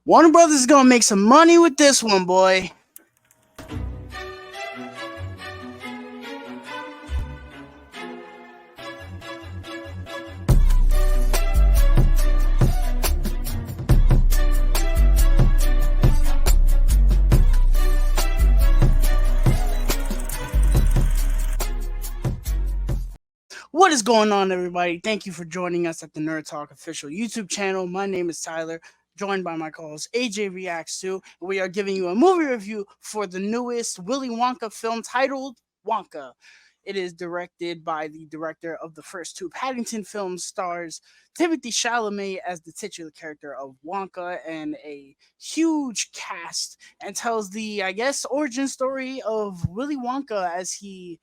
Warner Brothers is gonna make some money with this one, boy. What is going on, everybody? Thank you for joining us at the Nerd Talk official YouTube channel. My name is Tyler, joined by my co-host AJ Reacts to. We are giving you a movie review for the newest Willy Wonka film titled Wonka. It is directed by the director of the first two Paddington films, stars Timothy Chalamet as the titular character of Wonka, and a huge cast, and tells the, I guess, origin story of Willy Wonka as he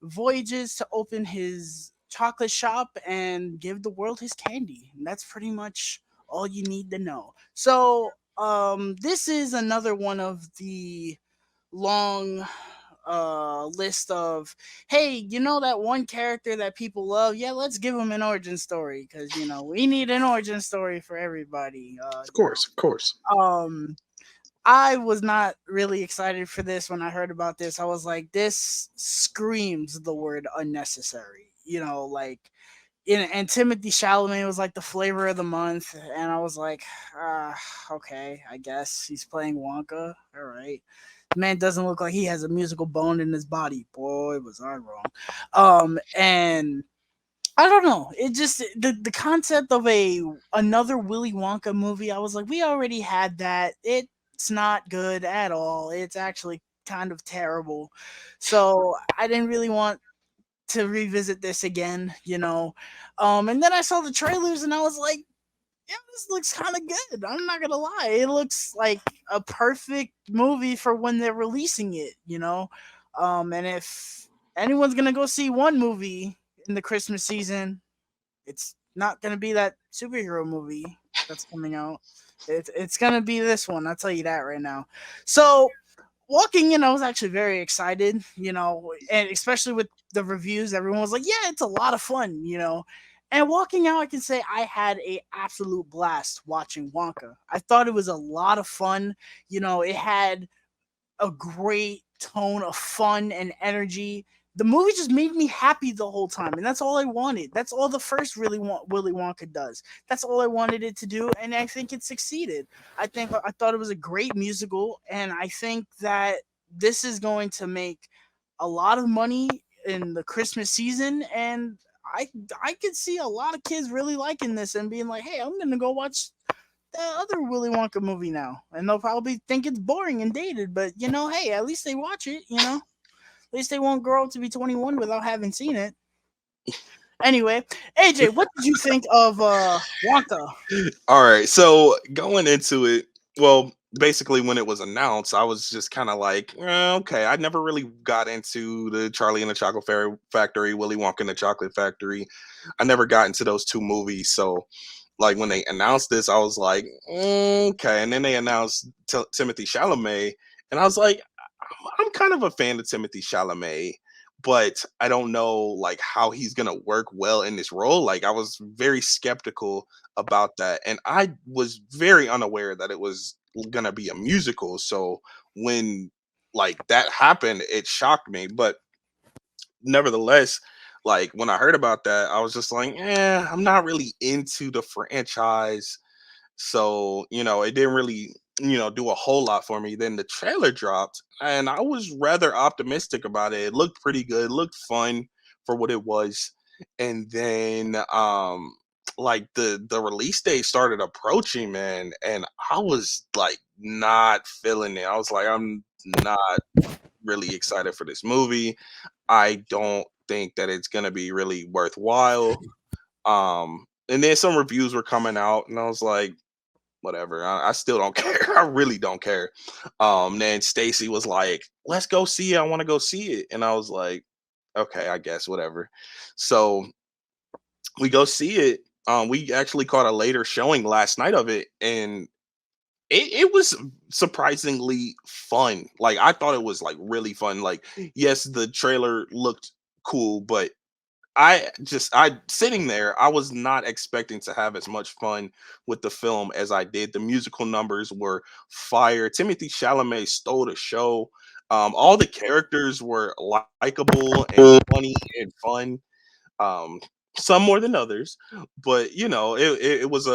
voyages to open his chocolate shop and give the world his candy. And that's pretty much all you need to know. So, this is another one of the long list of, hey, you know that one character that people love? Yeah, let's give him an origin story because we need an origin story for everybody. Of course, of course. I was not really excited for this when I heard about this. I was like, this screams the word unnecessary. And Timothy Chalamet was like the flavor of the month, and I was like, okay, I guess he's playing Wonka. All right, man doesn't look like he has a musical bone in his body. Boy, was I wrong. And I don't know. It just the concept of another Willy Wonka movie. I was like, we already had that. It's not good at all. It's actually kind of terrible. So I didn't really want to revisit this again. And then I saw the trailers and I was like, yeah, this looks kind of good. I'm not gonna lie. It looks like a perfect movie for when they're releasing it. And if anyone's gonna go see one movie in the Christmas season, it's not gonna be that superhero movie that's coming out. It's gonna be this one. I'll tell you that right now. So walking in, I was actually very excited, and especially with the reviews, everyone was like, "Yeah, it's a lot of fun." And walking out, I can say I had a absolute blast watching Wonka. I thought it was a lot of fun. It had a great tone of fun and energy. The movie just made me happy the whole time, and that's all I wanted. That's all the first Willy Wonka does. That's all I wanted it to do, and I think it succeeded. I thought it was a great musical, and I think that this is going to make a lot of money in the Christmas season, and I could see a lot of kids really liking this and being like, "Hey, I'm gonna go watch the other Willy Wonka movie now," and they'll probably think it's boring and dated, but hey, at least they watch it. At least they won't grow up to be 21 without having seen it. Anyway, AJ, what did you think of Wonka? All right. So going into it, well, basically when it was announced, I was just kind of like, okay. I never really got into the Charlie and the Chocolate Factory, Willy Wonka and the Chocolate Factory. I never got into those two movies. So, like when they announced this, I was like, okay. And then they announced Timothy Chalamet, and I was like, I'm kind of a fan of Timothy Chalamet, but I don't know like how he's gonna work well in this role. Like I was very skeptical about that, and I was very unaware that it was gonna be a musical. So when like that happened, it shocked me. But nevertheless, like when I heard about that, I was just like, I'm not really into the franchise. So, it didn't really, do a whole lot for me. Then the trailer dropped and I was rather optimistic about it. It looked pretty good, looked fun for what it was. And then like the release date started approaching, man, and I was like not feeling it. I was like, I'm not really excited for this movie. I don't think that it's gonna be really worthwhile. And then some reviews were coming out, and I was like, whatever. I still don't care. I really don't care. Then Stacy was like, "Let's go see it. I want to go see it," and I was like, "Okay, I guess whatever." So we go see it. We actually caught a later showing last night of it, and it was surprisingly fun. Like I thought it was like really fun. Like yes, the trailer looked cool, but I sitting there, I was not expecting to have as much fun with the film as I did. The musical numbers were fire. Timothy Chalamet stole the show. All the characters were likable and funny and fun. Um, some more than others, but it was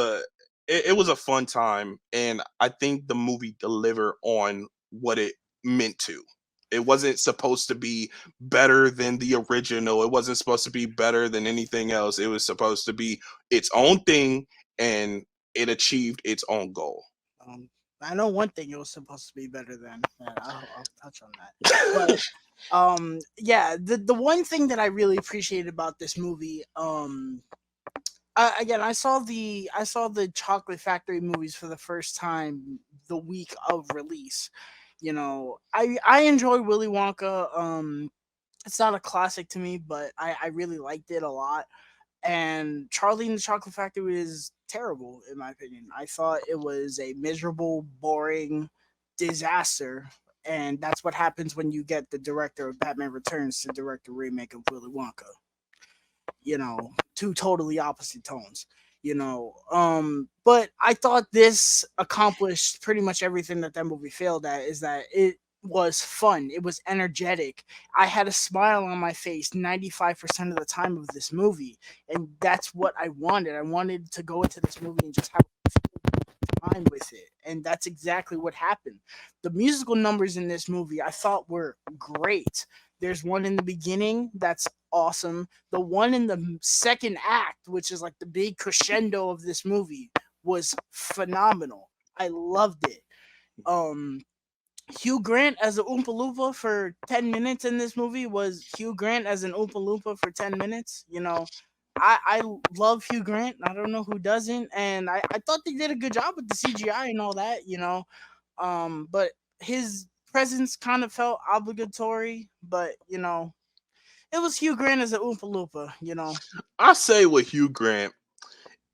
it was a fun time, and I think the movie delivered on what it meant to. It wasn't supposed to be better than the original. It wasn't supposed to be better than anything else. It was supposed to be its own thing, and it achieved its own goal. Um, I know one thing it was supposed to be better than. I'll touch on that, but yeah, the one thing that I really appreciated about this movie, again, I saw the Chocolate Factory movies for the first time the week of release. I enjoy Willy Wonka. It's not a classic to me, but I really liked it a lot. And Charlie and the Chocolate Factory is terrible in my opinion. I thought it was a miserable, boring disaster, and that's what happens when you get the director of Batman Returns to direct a remake of Willy Wonka. Two totally opposite tones. But I thought this accomplished pretty much everything that movie failed at. Is that it was fun, it was energetic. I had a smile on my face 95% of the time of this movie, and that's what I wanted to go into this movie and just have time with it, and that's exactly what happened. The musical numbers in this movie I thought were great. There's one in the beginning that's awesome. The one in the second act, which is like the big crescendo of this movie, was phenomenal. I loved it. um Hugh Grant as a Oompa Loompa for 10 minutes in this movie was Hugh Grant as an Oompa Loompa for 10 minutes. I love Hugh Grant. I don't know who doesn't. And I thought they did a good job with the CGI and all that. But his presence kind of felt obligatory. But, it was Hugh Grant as an Oompa Loompa. I say with Hugh Grant,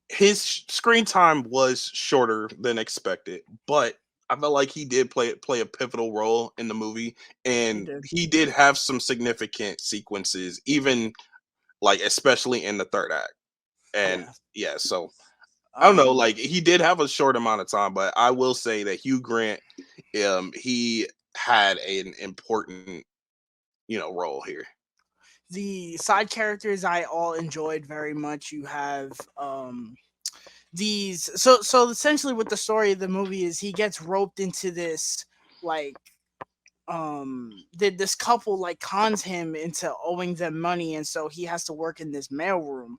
his screen time was shorter than expected, but I felt like he did play a pivotal role in the movie, He and did. he did have some significant sequences, even like especially in the third act. And Yeah. yeah, so I don't know, Um, like he did have a short amount of time, but I will say that Hugh Grant, he had an important role here. the side characters I all enjoyed very much. You have these so essentially what the story of the movie is, he gets roped into this, like, did this couple like cons him into owing them money, and so he has to work in this mailroom,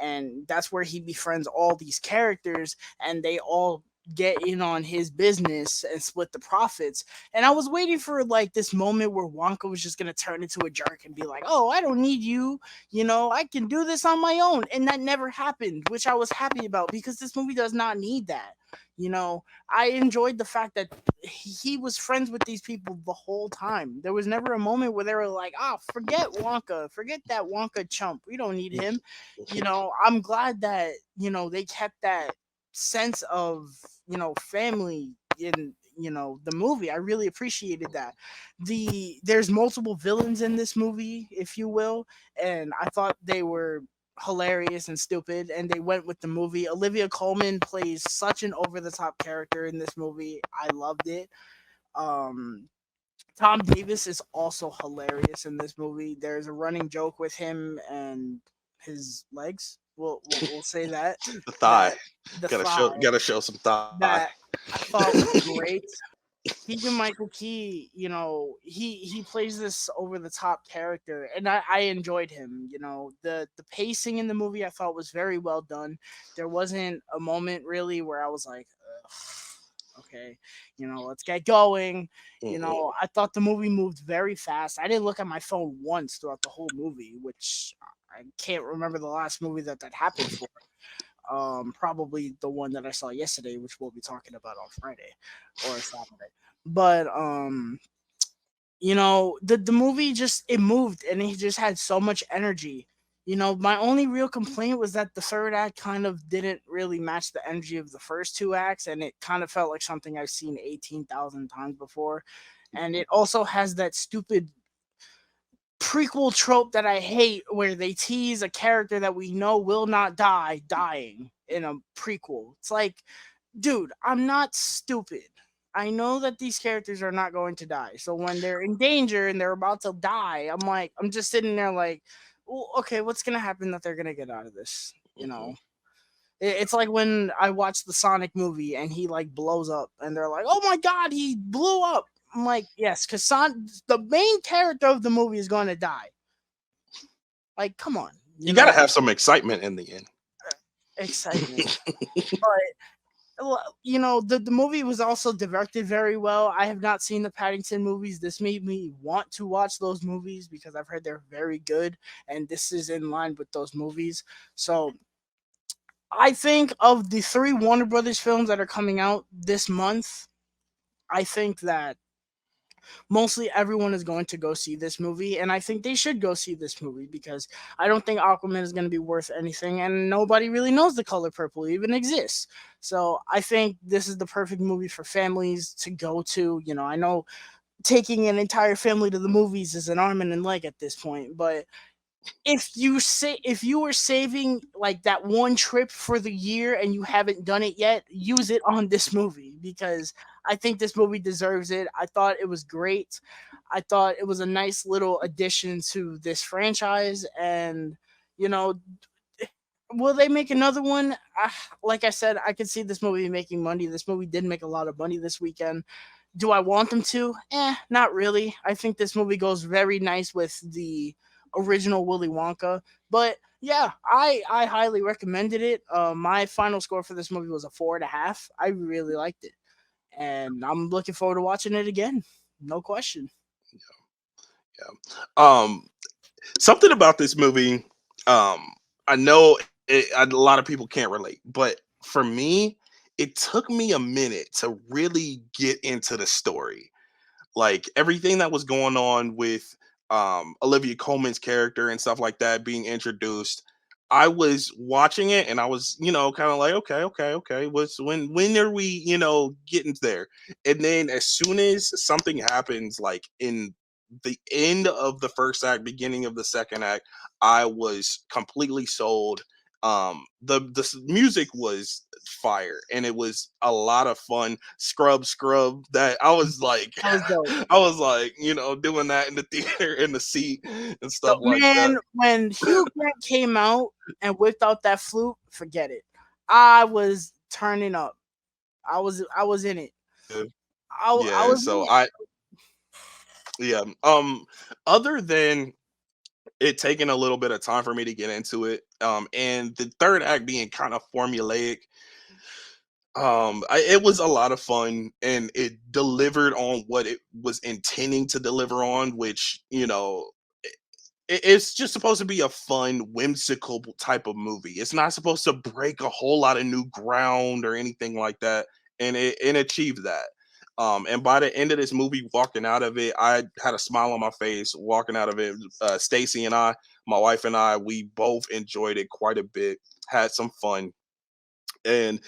and that's where he befriends all these characters, and they all get in on his business and split the profits. And I was waiting for like this moment where Wonka was just gonna turn into a jerk and be like, oh, I don't need you, I can do this on my own. And that never happened, which I was happy about, because this movie does not need that. I enjoyed the fact that he was friends with these people the whole time. There was never a moment where they were like, "Ah, forget Wonka, forget that Wonka chump. We don't need him." I'm glad that they kept that sense of family in the movie. I really appreciated that. There's multiple villains in this movie, if you will, and I thought they were hilarious and stupid, and they went with the movie. Olivia Colman plays such an over the top character in this movie. I loved it. um Tom Davis is also hilarious in this movie. There's a running joke with him and his legs. We'll say that The thigh, that the thigh gotta show some thigh. that I thought was great. Keegan Michael Key, he plays this over the top character, and I enjoyed him. The pacing in the movie I thought was very well done. There wasn't a moment really where I was like, ugh, okay, let's get going. Mhm. I thought the movie moved very fast. I didn't look at my phone once throughout the whole movie, which I can't remember the last movie that happened for. Probably the one that I saw yesterday, which we'll be talking about on Friday or Saturday. But the movie just, it moved, and it just had so much energy. My only real complaint was that the third act kind of didn't really match the energy of the first two acts, and it kind of felt like something I've seen 18,000 times before. And it also has that stupid prequel trope that I hate where they tease a character that we know will not die dying in a prequel. It's like, dude, I'm not stupid. I know that these characters are not going to die. So when they're in danger and they're about to die, I'm just sitting there like, well, okay, what's gonna happen that they're gonna get out of this? You Mhm. know, it's like when I watched the Sonic movie and he like blows up, and they're like, "Oh my god, he blew up!" I'm like, "Yes, because the main character of the movie is going to die." Like, come on, You got to have some excitement in the end. excitement. But the movie was also directed very well. I have not seen the Paddington movies. This made me want to watch those movies because I've heard they're very good, and this is in line with those movies. So I think of the three Warner Brothers films that are coming out this month, I think that mostly everyone is going to go see this movie, and I think they should go see this movie because I don't think Aquaman is going to be worth anything, and nobody really knows the color purple even exists. So I think this is the perfect movie for families to go to. I know taking an entire family to the movies is an arm and a leg at this point, but if you were saving like that one trip for the year and you haven't done it yet, use it on this movie because I think this movie deserves it. I thought it was great. I thought it was a nice little addition to this franchise, and you know, will they make another one? Like I said, I could see this movie making money. This movie did make a lot of money this weekend. Do I want them to? Not really. I think this movie goes very nice with the original Willy Wonka. But yeah, I highly recommended it. My final score for this movie was a 4.5. I really liked it, and I'm looking forward to watching it again. No question. Yeah. Something about this movie, I know a lot of people can't relate, but for me, it took me a minute to really get into the story. Like everything that was going on with Olivia Colman's character and stuff like that being introduced, I was watching it and I was, kind of like, okay, okay, okay. What's when are we, getting there? And then as soon as something happens, like in the end of the first act, beginning of the second act, I was completely sold. The music was fire and it was a lot of fun. Scrub that I was like That was dope. I was like, doing that in the theater in the seat and So stuff like that. man, when Hugh Grant came out and whipped out that flute, forget it. I was turning up. I was in it. Yeah, I yeah, was in so it. I yeah, other than it taking a little bit of time for me to get into it, and the third act being kind of formulaic, it was a lot of fun and it delivered on what it was intending to deliver on, which, it's just supposed to be a fun, whimsical type of movie. It's not supposed to break a whole lot of new ground or anything like that, and it achieved that. And by the end of this movie, walking out of it, I had a smile on my face. Walking out of it, Stacy and I, my wife and I, we both enjoyed it quite a bit. Had some fun, and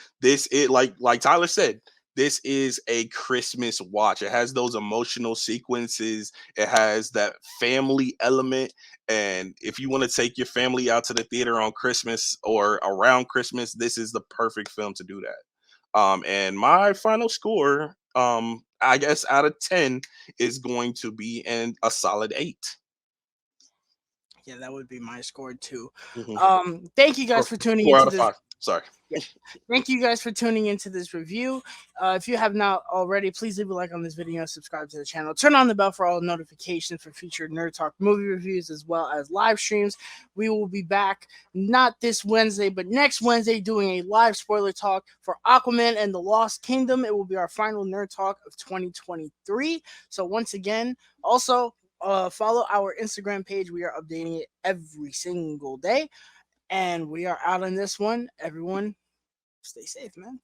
like Tyler said, this is a Christmas watch. It has those emotional sequences. It has that family element. And if you want to take your family out to the theater on Christmas or around Christmas, this is the perfect film to do that. And my final score, I guess out of 10 is going to be a solid 8. Yeah, that would be my score too. Mhm. Thank you Or guys for tuning 4 out into of this. 5. Sorry. Yeah. Thank you guys for tuning into this review. If you have not already, please leave a like on this video, subscribe to the channel, turn on the bell for all notifications for future Nerd Talk movie reviews as well as live streams. We will be back not this Wednesday, but next Wednesday doing a live spoiler talk for Aquaman and the Lost Kingdom. It will be our final Nerd Talk of 2023. So once again, also follow our Instagram page. We are updating it every single day. And we are out on this one. Everyone, stay safe, man.